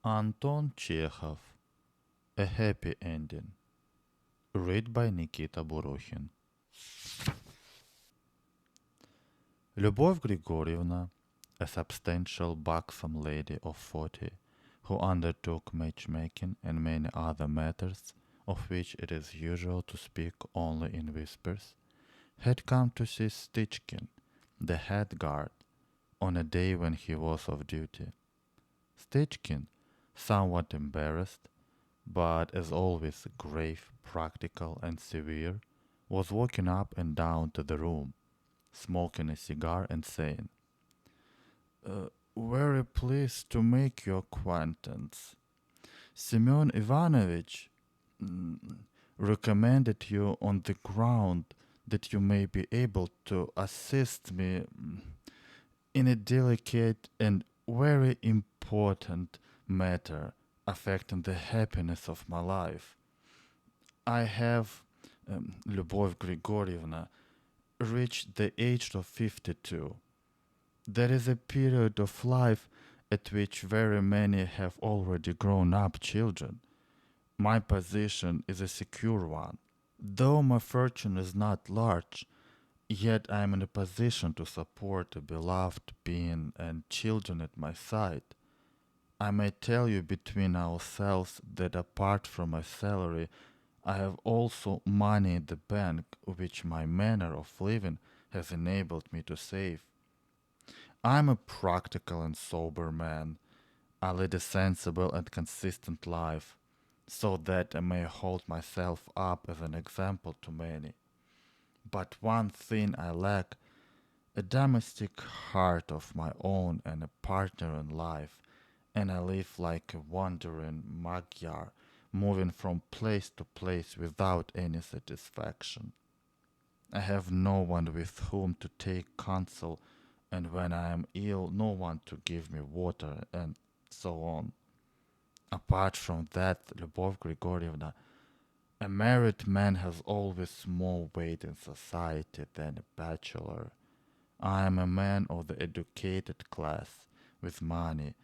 Anton Chekhov, A Happy Ending. Read by Nikita Burukhin. Любовь Grigorievna, a substantial buxom lady of 40, who undertook matchmaking and many other matters of which it is usual to speak only in whispers, had come to see Stichkin, the head guard, on a day when he was off duty. Stichkin, somewhat embarrassed, but as always grave, practical, and severe, was walking up and down to the room, smoking a cigar and saying, Very pleased to make your acquaintance. Semyon Ivanovich mm, recommended you on the ground that you may be able to assist me in a delicate and very important matter affecting the happiness of my life. I have, Lyubov Grigorievna, reached the age of 52. There is a period of life at which very many have already grown up children. My position is a secure one. Though my fortune is not large, yet I am in a position to support a beloved being and children at my side. I may tell you between ourselves that apart from my salary, I have also money in the bank which my manner of living has enabled me to save. I am a practical and sober man. I lead a sensible and consistent life, so that I may hold myself up as an example to many. But one thing I lack, a domestic heart of my own and a partner in life, and I live like a wandering Magyar, moving from place to place without any satisfaction. I have no one with whom to take counsel, and when I am ill, no one to give me water, and so on. Apart from that, Lyubov Grigorievna, a married man has always more weight in society than a bachelor. I am a man of the educated class, with money,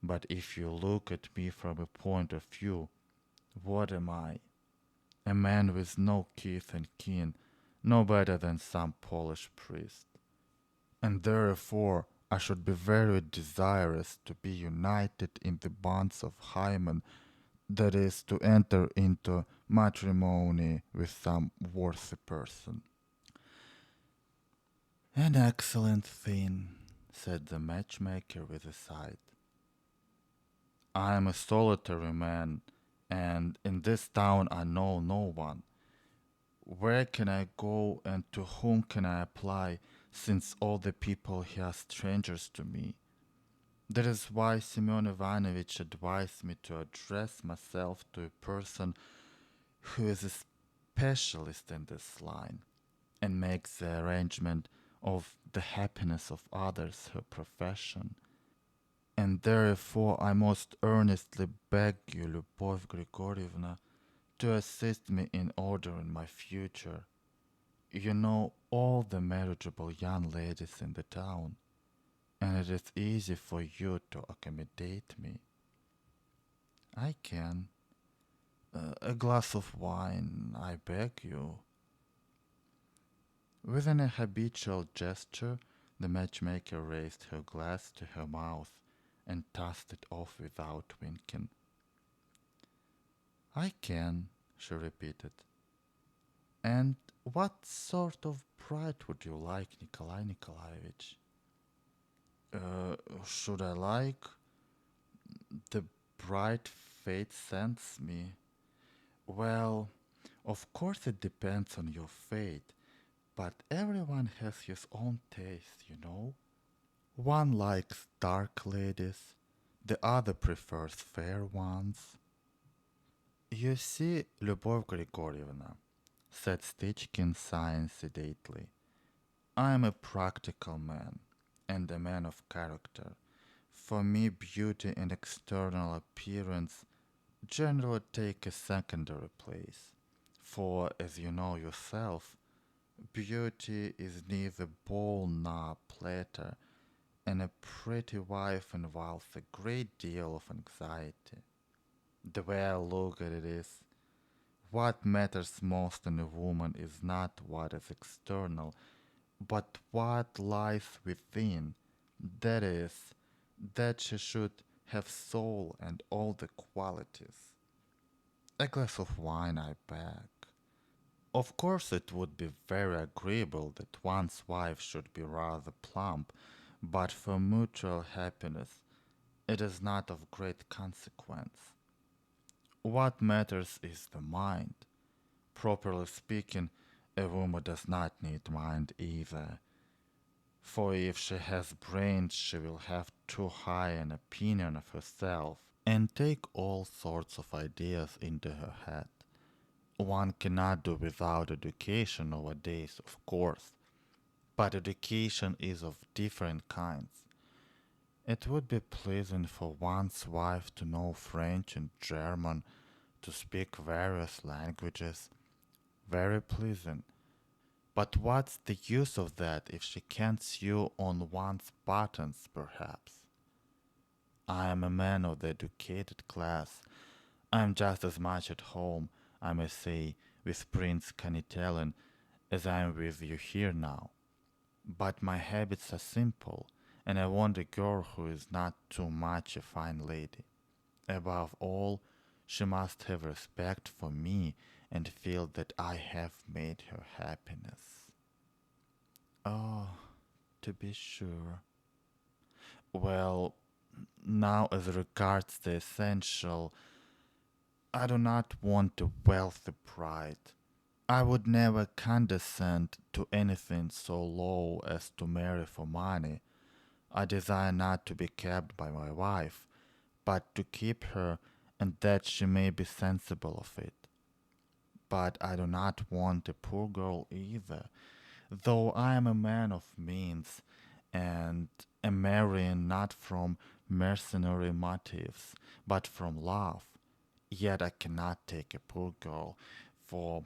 but if you look at me from a point of view, what am I? A man with no kith and kin, no better than some Polish priest. And therefore I should be very desirous to be united in the bonds of hymen, that is, to enter into matrimony with some worthy person. An excellent thing, said the matchmaker with a sigh. I am a solitary man, and in this town I know no one. Where can I go and to whom can I apply, since all the people here are strangers to me? That is why Semyon Ivanovitch advised me to address myself to a person who is a specialist in this line and makes the arrangement of the happiness of others her profession. And therefore I most earnestly beg you, Lyubov Grigorievna, to assist me in ordering my future. You know all the marriageable young ladies in the town, and it is easy for you to accommodate me. I can. A glass of wine, I beg you. With an habitual gesture, the matchmaker raised her glass to her mouth and tossed it off without winking. I can, she repeated. And what sort of bride would you like, Nikolai Nikolaevich? Should I like the bride fate sends me? Well, of course it depends on your fate, but everyone has his own taste, you know. One likes dark ladies, the other prefers fair ones. You see, Lyubov Grigorievna, said Stichkin, sighing sedately, I am a practical man, and a man of character. For me, beauty and external appearance generally take a secondary place. For, as you know yourself, beauty is neither ball nor platter, and a pretty wife involves a great deal of anxiety. The way I look at it is, what matters most in a woman is not what is external, but what lies within. That is, that she should have soul and all the qualities. A glass of wine, I beg. Of course, it would be very agreeable that one's wife should be rather plump, but for mutual happiness, it is not of great consequence. What matters is the mind. Properly speaking, a woman does not need mind either, for if she has brains, she will have too high an opinion of herself and take all sorts of ideas into her head. One cannot do without education nowadays, of course, but education is of different kinds. It would be pleasant for one's wife to know French and German, to speak various languages, very pleasant. But what's the use of that if she can't sew on one's buttons, perhaps? I am a man of the educated class. I am just as much at home, I may say, with Prince Canitellan as I am with you here now. But my habits are simple, and I want a girl who is not too much a fine lady. Above all, she must have respect for me and feel that I have made her happiness. Oh, to be sure. Well, now as regards the essential, I do not want a wealthy bride. I would never condescend to anything so low as to marry for money. I desire not to be kept by my wife, but to keep her, and that she may be sensible of it. But I do not want a poor girl either, though I am a man of means, and am marrying not from mercenary motives, but from love. Yet I cannot take a poor girl, for,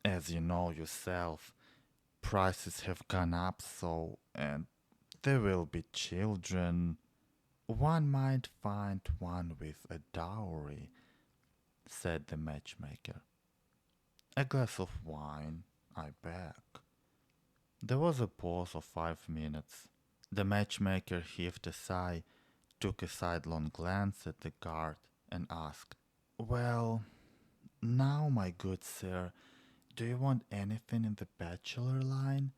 as you know yourself, prices have gone up so, and there will be children. One might find one with a dowry, said the matchmaker. A glass of wine, I beg. There was a pause of 5 minutes. The matchmaker heaved a sigh, took a sidelong glance at the guard, and asked, "Well, now, my good sir, do you want anything in the bachelor line?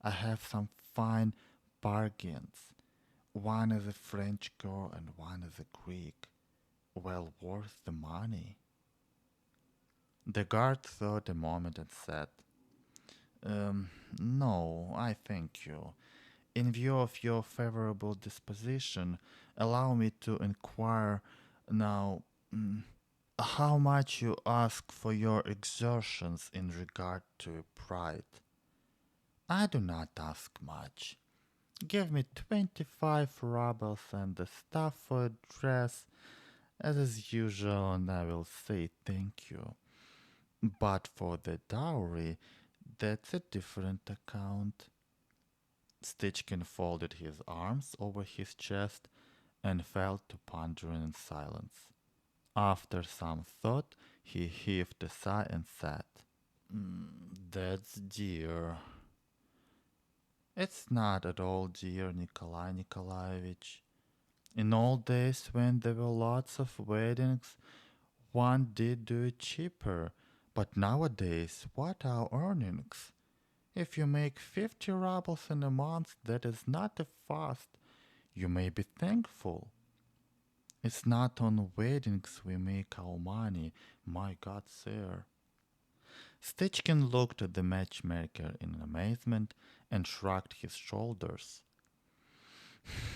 I have some fine bargains. One is a French girl and one is a Greek. Well worth the money." The guard thought a moment and said, No, I thank you. In view of your favorable disposition, allow me to inquire now how much you ask for your exertions in regard to pride. I do not ask much. Give me 25 rubles and the stuff for a dress, as is usual, and I will say thank you. But for the dowry, that's a different account. Stitchkin folded his arms over his chest and fell to pondering in silence. After some thought, he heaved a sigh and said, That's dear." "It's not at all dear, Nikolai Nikolaevich. In old days, when there were lots of weddings, one did do it cheaper. But nowadays, what are earnings? If you make 50 rubles in a month, that is not a fast. You may be thankful. It's not on weddings we make our money, my God, sir." Stitchkin looked at the matchmaker in amazement and shrugged his shoulders.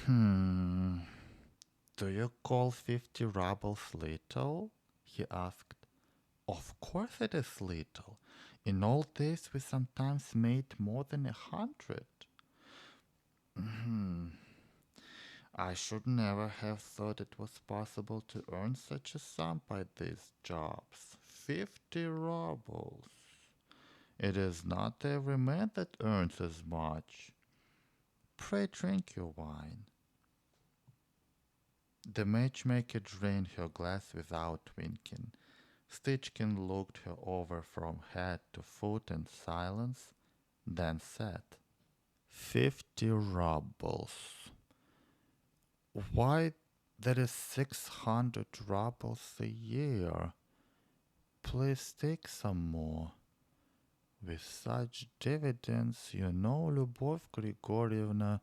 Hmm, do you call 50 rubles little? He asked. Of course it is little. In old days we sometimes made more than 100. Hmm. I should never have thought it was possible to earn such a sum by these jobs. 50 rubles. It is not every man that earns as much. Pray drink your wine. The matchmaker drained her glass without winking. Stitchkin looked her over from head to foot in silence, then said, 50 rubles. Why, that is 600 rubles a year. Please take some more. With such dividends, you know, Lyubov Grigorievna,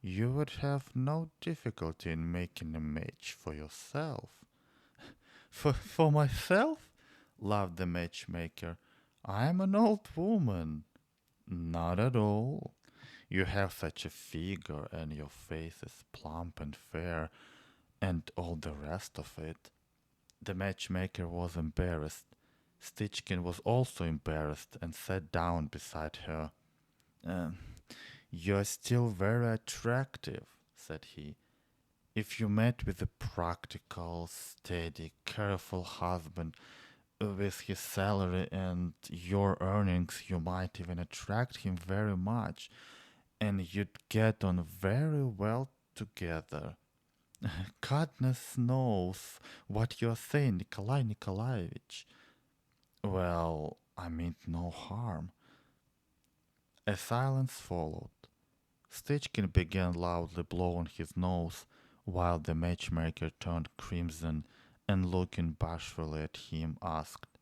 you would have no difficulty in making a match for yourself. For myself? Laughed the matchmaker. I am an old woman. Not at all. You have such a figure, and your face is plump and fair, and all the rest of it. The matchmaker was embarrassed. Stitchkin was also embarrassed and sat down beside her. "Uh, you're still very attractive," said he. "If you met with a practical, steady, careful husband with his salary and your earnings, you might even attract him very much, and you'd get on very well together. Goodness knows what you're saying, Nikolai Nikolaevich." "Well, I meant no harm." A silence followed. Stitchkin began loudly blowing his nose, while the matchmaker turned crimson and, looking bashfully at him, asked,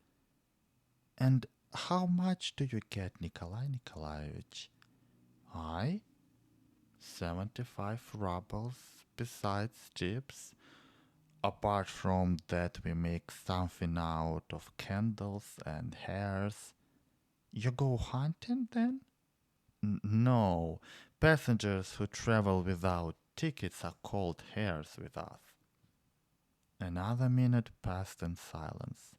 "And how much do you get, Nikolai Nikolaevich?" "I? 75 rubles, besides tips. Apart from that, we make something out of candles and hares." "You go hunting then?" No, passengers who travel without tickets are called hares with us." Another minute passed in silence.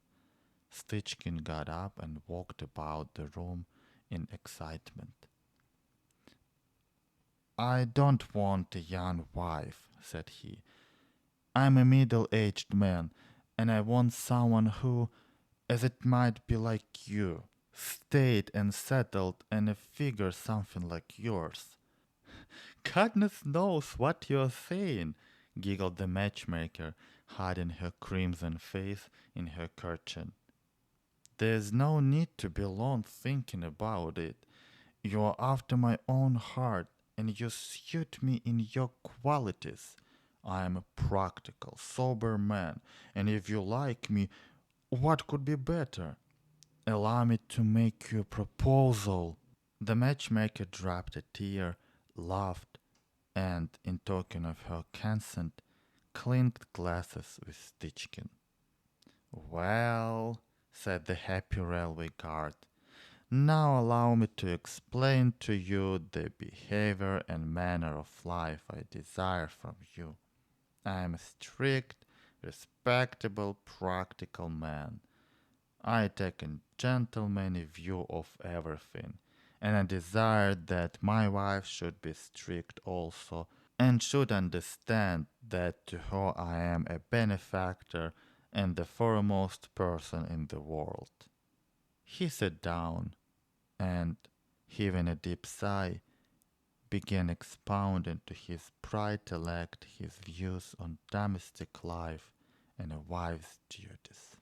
Stitchkin got up and walked about the room in excitement. "I don't want a young wife," said he. "I'm a middle-aged man, and I want someone who, as it might be like you, stayed and settled and a figure something like yours." "Goodness knows what you're saying," giggled the matchmaker, hiding her crimson face in her curtain. "There's no need to be long thinking about it. You're after my own heart, and you suit me in your qualities. I am a practical, sober man, and if you like me, what could be better? Allow me to make you a proposal." The matchmaker dropped a tear, laughed, and, in token of her consent, clinked glasses with Stitchkin. "Well," said the happy railway guard, "now allow me to explain to you the behavior and manner of life I desire from you. I am a strict, respectable, practical man. I take a gentlemanly view of everything, and I desire that my wife should be strict also, and should understand that to her I am a benefactor and the foremost person in the world." He sat down and, heaving a deep sigh, began expounding to his bride-elect his views on domestic life and a wife's duties.